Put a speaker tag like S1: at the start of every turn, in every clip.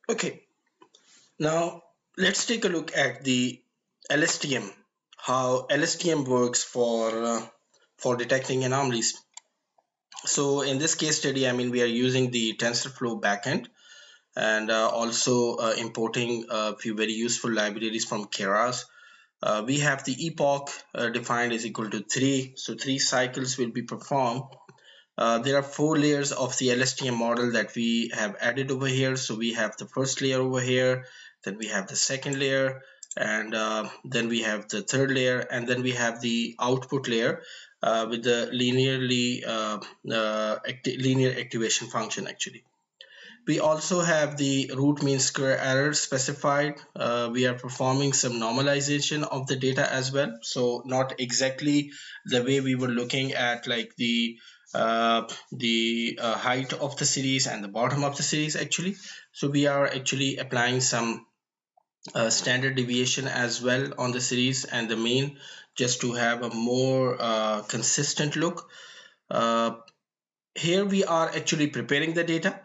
S1: Okay, now let's take a look at the LSTM, how LSTM works for detecting anomalies. So in this case study, we are using the TensorFlow backend and also importing a few very useful libraries from Keras. We have the epoch defined is equal to 3, so 3 cycles will be performed. There are 4 layers of the LSTM model that we have added over here. So we have the first layer over here, then we have the second layer, and then we have the third layer, and then we have the output layer with the linear activation function actually. We also have the root mean square error specified. We are performing some normalization of the data as well. So not exactly the way we were looking at like the height of the series and the bottom of the series actually. So we are actually applying some standard deviation as well on the series and the mean just to have a more consistent look. Uh, Here we are actually preparing the data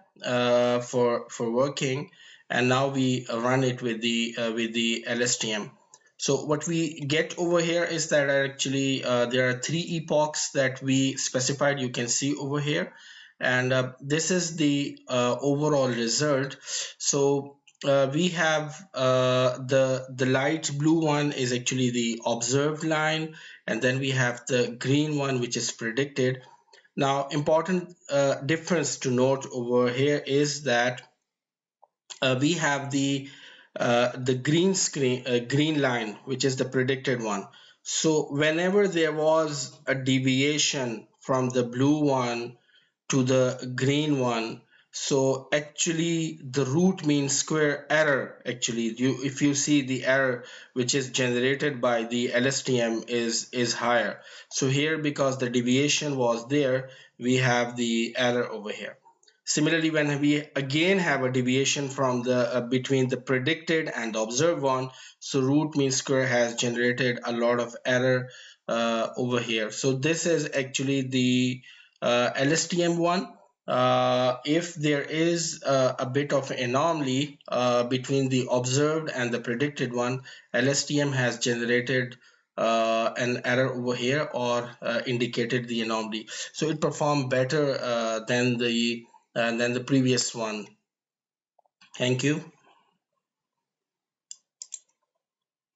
S1: for working, and now we run it with the LSTM. So what we get over here is that actually there are 3 epochs that we specified. You can see over here, and this is the overall result. So we have the light blue one is actually the observed line, and then we have the green one which is predicted. Now, important difference to note over here is that we have the green line, which is the predicted one. So whenever there was a deviation from the blue one to the green one, so actually the root mean square error, actually if you see the error which is generated by the LSTM is higher. So here, because the deviation was there, we have the error over here. Similarly, when we again have a deviation from the between the predicted and the observed one, so root mean square has generated a lot of error over here. So this is actually the LSTM one. If there is a bit of anomaly between the observed and the predicted one, LSTM has generated an error over here or indicated the anomaly. So it performed better than the previous one. Thank you.